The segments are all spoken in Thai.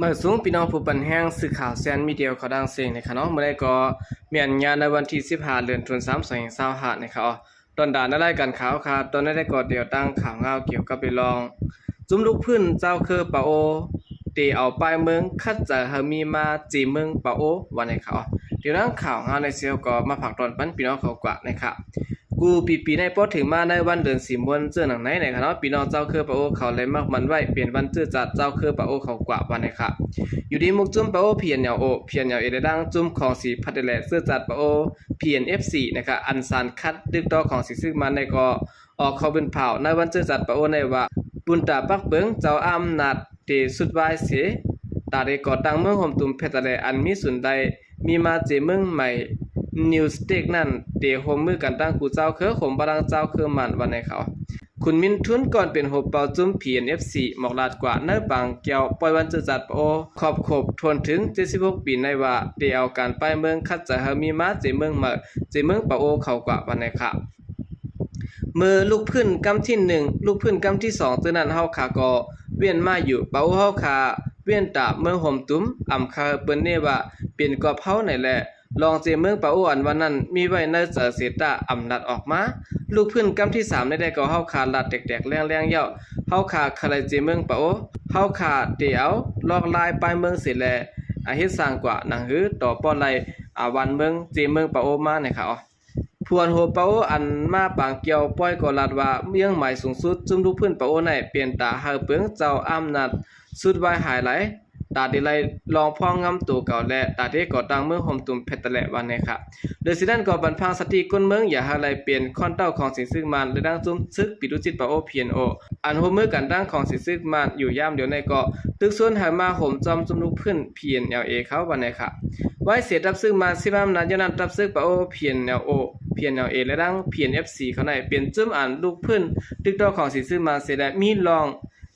เมื่อสูงพี่น้องผู้ปันแห้งสื่อข่าวแซนมีเดียวเขาดังเสียงนะครับเนาะเมื่อได้ก็มีอันงานในวันที่15เดือนธันวาคม2025นะครับตอนด่านรายการข่าวครับตอนนั้นได้ก็เดียวตั้งข่าวเงาเกี่ยวกับไปลองจุ่มลูกพื้นเจ้าคือปะโอตีเอาปลายเมืองคัดจะเฮามีมาจีเมืองปะโอวันไหนครับเดี๋ยวนั้นข่าวเงาในเซียวก็มาผักตอนปันพี่น้องเขากว่านะครับกูปีในพอถึงมาในวันเดือนสิมวนเจื้อหนังไหนนะครับเนาะพี่น้องเจ้าคือปะโอเขาเลยมักมันไว้เปลี่ยนวันเจื้อจัดเจ้าคือปะโอเขากว่าวันไหนครับอยู่ดีมุกจุ่มปะโอเพียนเหนียวโอเพียนเหนียวเอเดดังจุ่มของสีพัดแหล่เสื้อจัดปะโอเพียน F4 นะครับอันซานคัดดึกต่อของสีซึ่งมันในก็ออกเขาเป็นเผาในวันเจื้อจัดปะโอในว่าปุนตาปักเบิงเจ้าอำนาจเตสุดวายเสตาได้ก่อตั้งเมืองห่มตุ่มเพชรแหล่อันมีสุนใดมีมาเจเมืองใหม่นิวสเต็กนั่นเตโฮมมือกันตั้งกูเจ้าเคอขมบารังเจ้าเคอมันวันในเขาคุณมินทุนก่อนเป็นโฮเปาจุ้ม PNFC หมอกลาดกว่าเนื้อบางเกี่ยวปล่อยวันจะจัดโอขอบขบทวนถึง76ปีในว่าเตเอาการป้ายเมืองคัดจะเฮามีมาเจเมืองเมืองปะโอเขากว่าวันในค่ะมือลูกพื้นกำที่1ลูกพื้นกำที่2ตัวนั้นเฮาขาก็เวียนมาอยู่ปะโอเฮาขาเวียนตาเมืองห่มตุ้มอำคาเปิ้นเนว่าเป็นกอบเฮาไหนแหละลองเจเมืองปะโออันวันนั้นมีไว้ในเสตาอำนัดออกมาลูกพื้นกำที่3ได้ก็เฮาขาลัดแตกๆแรงๆเยาะเฮาขาคาไลเจเมืองปะโอเฮาขาเตียวลอกลายปลายเมืองเสร็จแลเฮ็ดสร้างกว่าหนังหือต่อป้อไลวันเมืองเจเมืองปะโอมานะครับพวนโฮปะโออันมาปางเกี่ยวป้อยก็ลัดว่าเมืองหมายสูงสุดจุ่มลูกพื้นปะโอในเปลี่ยนตาเฮาเปิงเจ้าอำนาจสุดไว้หายไหลตาดีไลลองพ้องงำตัวเก่าและตาที่ก่อตั้งเมืองห่มตุ่มเพชรแหละวันนี้ครับโดยสินั้นก็บรรพังสติก้นเมืองอย่าหาอะไรเปลี่ยนค่อนเต้าของสิซึ่งมันและดังจุ้มซึกปิดุจิตปะโอเพียนโออันโฮมือกันตั้งของสิซึ่งมันอยู่ย่ามเดี๋ยวในก็ตึกส่วนหามาห่มจอมจุ่มลูกพื้นเพียนเอลเอเขาวันนี้ครับไว้เสียรับซึ่งมันสิบามนัดยานันรับซึ่งปะโอเพียนเอลโอเพียนเอลเอและดังเพียน F4 เขาในเปลี่ยนจุ้มอ่านลูกพื้นตึกต่อของสิซึ่งมันเสียและมีลอง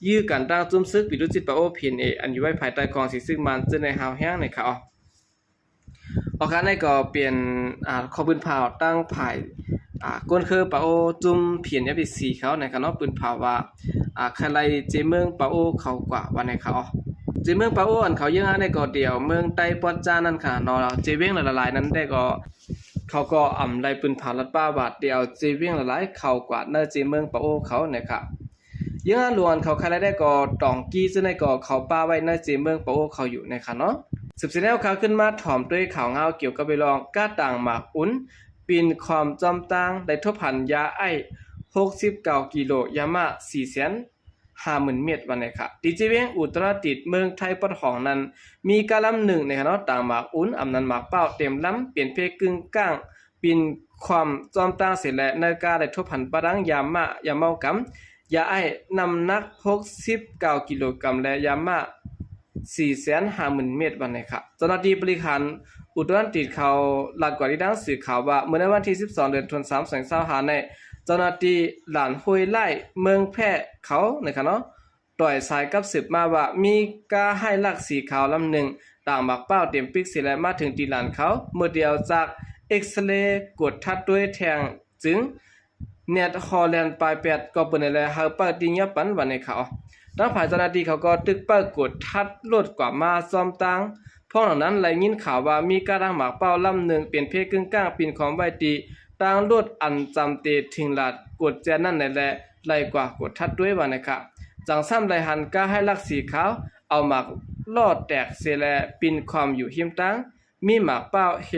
ยื้อกันตั้งจุ่มซึกปิดุจิตปะโอเพียนเออันอยู่ไว้ภายใต้ของสิซึ่งมันจะในหาวแห้งในเขาออกการในก็เปลี่ยนข้อปืนเผาตั้งภายก้นคือปะโอจุ่มเพียน F4 เขาในคณะปืนเผาว่าใครเจเมืองปะโอเขากว่าวันในเขาเจเมืองปะโออันเขายังในก็เดียวเมืองไต้ปอดจานั่นค่ะเนาะเจเวียงละลายนั้นได้ก็เขาก็อ่ำไล่ปืนเผาลัดป้าบาทเดียวเจเวียงละลายเขากว่าเนเจเมืองปะโอเขานะครับยังหลวนเขาใครได้ก็ตองกี้ซึ่งในก็เขาป้าไว้ในเจเมืองปะโอเขาอยู่ในค่ะเนาะสืบเสนอข่าวขึ้นมาถ่อมด้วยข่าวเงาเกี่ยวกับไปลองก้าต่างหมากอุ่นปีนความจอมตังได้ทบหันยาไอ69กิโลยามา450,000 เมตรวันนี้ค่ะดีเจเวงอุตรดิตถ์เมืองไทยปอดของนั้นมีกะลำหนึ่งในคณะต่างหมากอุ่นอำนันหมากเป้าเต็มลำเปลี่ยนเพกึ่งก้างปีนความจอมตังเสร็จและในกาได้ทบหันปะดังยาเมากำยาไอน้ำหนัก69กิโลกรัมและยามา450,000 เมตรวันนี้ครับเจ้าหน้าที่บริหารอุตรดิตถ์เขาหลักกว่าที่ดังสื่อข่าวว่าเมื่อในวันที่12เดือนธันวาคม2025ในเจ้าหน้าที่หลานห้วยไล่เมืองแพร่เขานะครับเนาะต่อยสายกับสืบมาว่ามีกาให้ลักสีขาวลำหนึ่งต่างหมักเป้าเต็มปิกสิและมาถึงตีหลานเขาเมื่อเดียวจากเอ็กซเรย์กดทัดด้วยแทงจึงเน็ตฮอลแลนด์ปลาย8ก็เปิ้นแล้วเฮาเปิดดิยับปันวันในเขาดังฝ่ายเจ้าหน้าที่เขาก็ตึกเปิดกดทัดลดกว่ามาซ่อมตังเพราะหลังนั้นไหลยินข่าวว่ามีการหมากเป้าลำหนึ่งเปลี่ยนเพศกึ่งกลางปีนของไว้ตีต่างลดอันจำเตถึงหลาดกดแจนั่นแหละไหลกว่ากดทัดด้วยวันนะครับจังซ้ำไหลหันก้าให้ลักสีขาวเอาหมากลอดแตกเสแลปีนความอยู่หิมตังมีหมากเป้าเฮ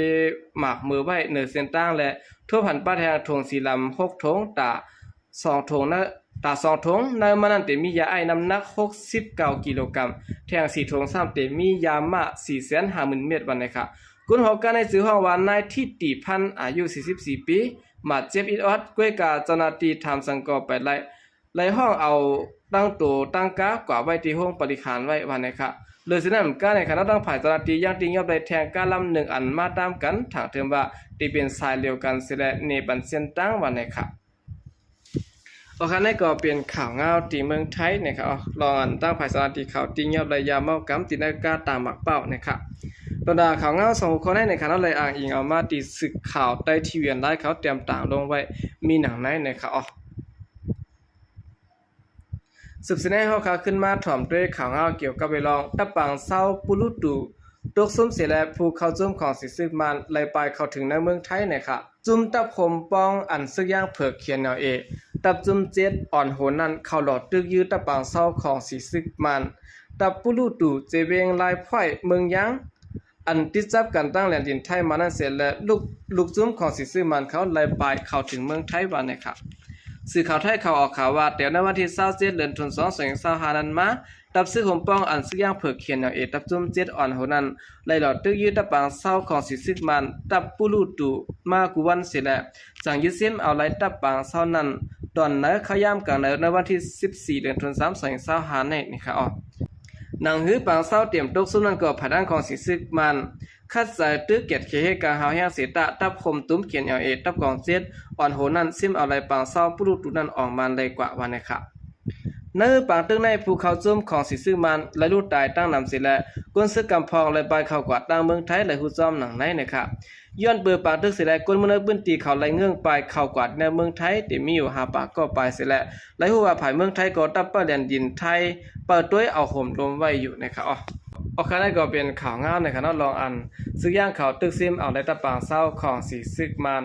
หมากมือไว้เหนือเส้นตั้งและทั่วผันป้าแทงทงสีลำ6ทงตา2ทงนะตา2ทงในมันนั้นเตมียาไอน้ำหนัก69กิโลกรัมแทง4ทง3เตมียามา450,000 เมตรวันนะครับกุนหอกการในสื่อห้องว่านายทิติพันธ์อายุ44ปีมาเจ็บอิดออดก้วยกาเจ้าหน้าที่ทำสังกอไปไล่ห้องเอาตั้งตัวตั้งกากว่าไว้ที่ห้องปฏิหารไว้วันนะครับเลยสินั้นการในคณะตั้งฝ่ายเจ้าหน้าที่ยังติงยอบได้แทงการลำหนึ่งอันมาตามกันถางเติมว่าที่เป็นสายเดียวกันเสและในบันเส้นตั้งวันนะครับโอเคนี่ก็เป็นข่าวเงาที่เมืองไทยนะครับรออันตั้งฝ่ายเจ้าหน้าที่เขาติงยอบได้ยาเมากำตินากาตามหมักเป้านะครับตอนดาข่าวเงาสองคนในคณะเลยอ้างอิงเอามาติดศึกข่าวใต้ทีวีได้เขาเตรียมต่างลงไว้มีหนังไหนนะครับ สืบเสนอเฮาขาขึ้นมาถ่อมด้วยข่าวเงาเกี่ยวกับเวลองตับปังเศร้าปุรุตุตกซุ่มเสียและผู้เข้าจุ่มของสิซึกมันไล่ไปเข้าถึงในเมืองไทยนะคะจุ่มตับคมป้องอันซึกย่างเผือกเขียนแนวตับจุ่มเจ็ดอ่อนโหนนั้นเข้าหลอดตึกยื้อตับปังเศร้าของสิซึกมันตับปุรุตุเจเวงลายพ่อยเมืองยังอันติดจับกันตั้งแหลนดินไทยมานั้นเสร็จและลูกจุ่มของสิซึกมันเขาไล่ไปเข้าถึงเมืองไทยวันนะคะสื่อข่าวไทยเขาออกข่าวว่าแต่ในวันที่27เดือนธันวาคม2025นั้นมาตับซื้อหมป้องอันซึกย่างเผือกเขียนอย่างตับจุ่มเจ็ดอ่อนโหนั้นไล่หลอดตึกยืดตับปางเศร้าของสิซึกมันตับปุรุตุมากุวันเสร็จแล้วสั่งยึดเส้นเอาไล่ตับปางเศร้านั้นตอนนั้นขย่ำกันในวันที่14เดือนธันวาคม2025นี่ค่ะนางหื้อปางเศร้าเตรียมตกซุ่มนั้นก็ผดันของสิซึกมันคัดสายตึกเกียรติเขเหกาหาวแห่งเสตะตับคมตุ้มเขียนตับกองเจ็ดอ่อนโหนั้นซิมเอาไล่ปางเศร้าปุรุตุนั้นออกมาเลยกว่าวันนะครับเนื้อปางตึกในภูเขาจุ่มของสิซึมันและลูกตายตั้งนำสิและก้นซึกกำพองเลยไปเข้ากว่าตั้งเมืองไทยและหูจอมหนังในนะครับย้อนเบอร์ปางตึกสิและก้นเมืองบึ้นตีเขาไล่เงื่องไปเข้ากว่าในเมืองไทยที่มีอยู่5ปากก็ไปสิและไล่หัวผายเมืองไทยก็ตับเปิ้ลแดนดินไทยเปิดด้วยเอาห่มลมไว้อยู่นะครับออกคณะก็เป็นข่าวงามในคณะลองอันซึกย่างเขาตึกซิมเอาได้ตะปางเศร้าของสิซึกมัน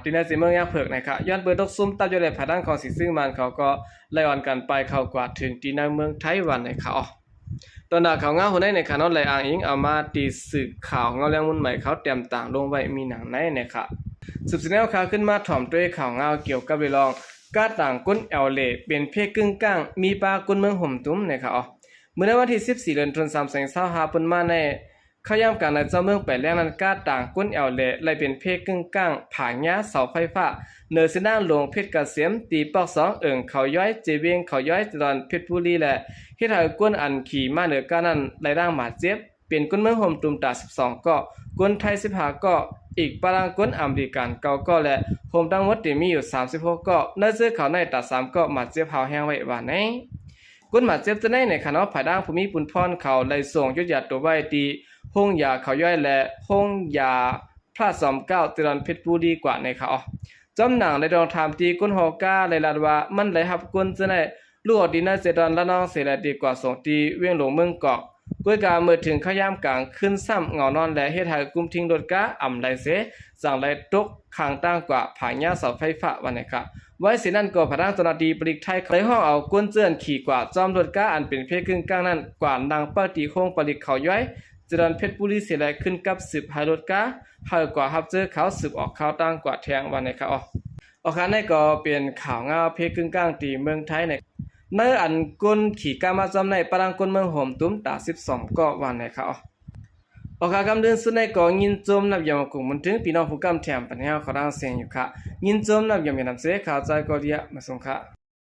ที่ในสิเมืองย่างเผือกนะครับย้อนเบอร์ตกซุ่มตับอยู่ในผาด้านของสิซึกมันเขาก็ไล่อ่อนกันไปเข้ากว่าถึงที่ในเมืองไทยวันนะครับตอนหน้าข่าวงามคนในคณะไล่อ้างอิงเอามาตีสื่อข่าวเงาเรื่องมุ่นใหม่เขาเตรียมต่างลงไว้มีหนังในนะครับสืบสวนข่าวขึ้นมาถ่อมด้วยข่าวเงาเกี่ยวกับเรื่องกาต่างก้นแอลเล่เป็นเพศกึ่งกลางมีปลาก้นเมืองห่มตุ้มนะครับเมื่อในวันที่14เดือนธันวาคม2025เปิ้นมาในเขาย่ำกันในเจ้าเมืองไปแล้งนั้นกาต่างก้นแอลเล่ไล่เป็นเพศกึ่งกลางผาหญ้าเสาไฟฟ้าเนินเส้นด้านหลวงเพชรเกษมตีปอก2เอิงเขาย้อยเจเวียงเขาย้อยตอนเพชรบุรีและเฮ็ดให้ก้นอันขี่มาเหนือกานั้นไล่ร่างหมาเจ็บเป็นก้นเมืองห่มตุ้มตา12ก็ก้นไทย15ก็อีกปรางก้นอเมริกัน9ก็และโฮมทั้งหมดที่มีอยู่36ก็ในซื้อเขาในตา3ก็หมาเจ็บเฮาแห้งไว้ว่าไหนก้นหมาเจ็บจะในคณะผาด่างภูมิปุนพรเขาไล่ส่งยุทธยาตัวไว้ตีห้องยาเขาย่อยและห้องยาพระสอมเก้าตรอนเพชรบุรีกว่าในเขาจอมหนังในดองถามตีก้นฮอกาเลยลาดว่ามันไหลหับก้นจะในลูกดินในเจดอนละน้องเสร็จดีกว่าส่งตีเวียงหลวงเมืองเกาะก้วยกาเมื่อถึงขย่ำกลางขึ้นซ้ำเงานอนและเฮ็ดให้กุมทิ้งรถกาอ่ำไหลเสสั่งไหลตกข้างตั้งกว่าผายาเสาไฟฟ้าวันนี้ครับไว้สินั่นก็พระด้านตนดีปริกไทยในห้องเอาก้นเจือนขี่กว่าจอมรถกาอันเป็นเพศครึ่งกลางนั้นกว่านางปฏิโคงปริกเขาย้อยจรันเพชรบุรีเสียแลขึ้นกับสืบหารถกาหายกว่าฮับเจอเขาสืบออกข่าวตั้งกว่าแทงวันนี้ครับออกคณะก็เป็นข่าวเงาเพศครึ่งกลางตีเมืองไทยในเนื้ออันก้นขี่กามาจอมในปรังก้นเมืองห่มตุ้มตา12ก็วันนี้ครับออกคำเดินสุดในก็ยินโจมนับยามกุมันถึงพี่น้องผู้กำแถมปัญหาเขาดังเสียงอยู่ค่ะยินโจมนับยามนำเสข่าวใจก็เรียมาส่งค่ะ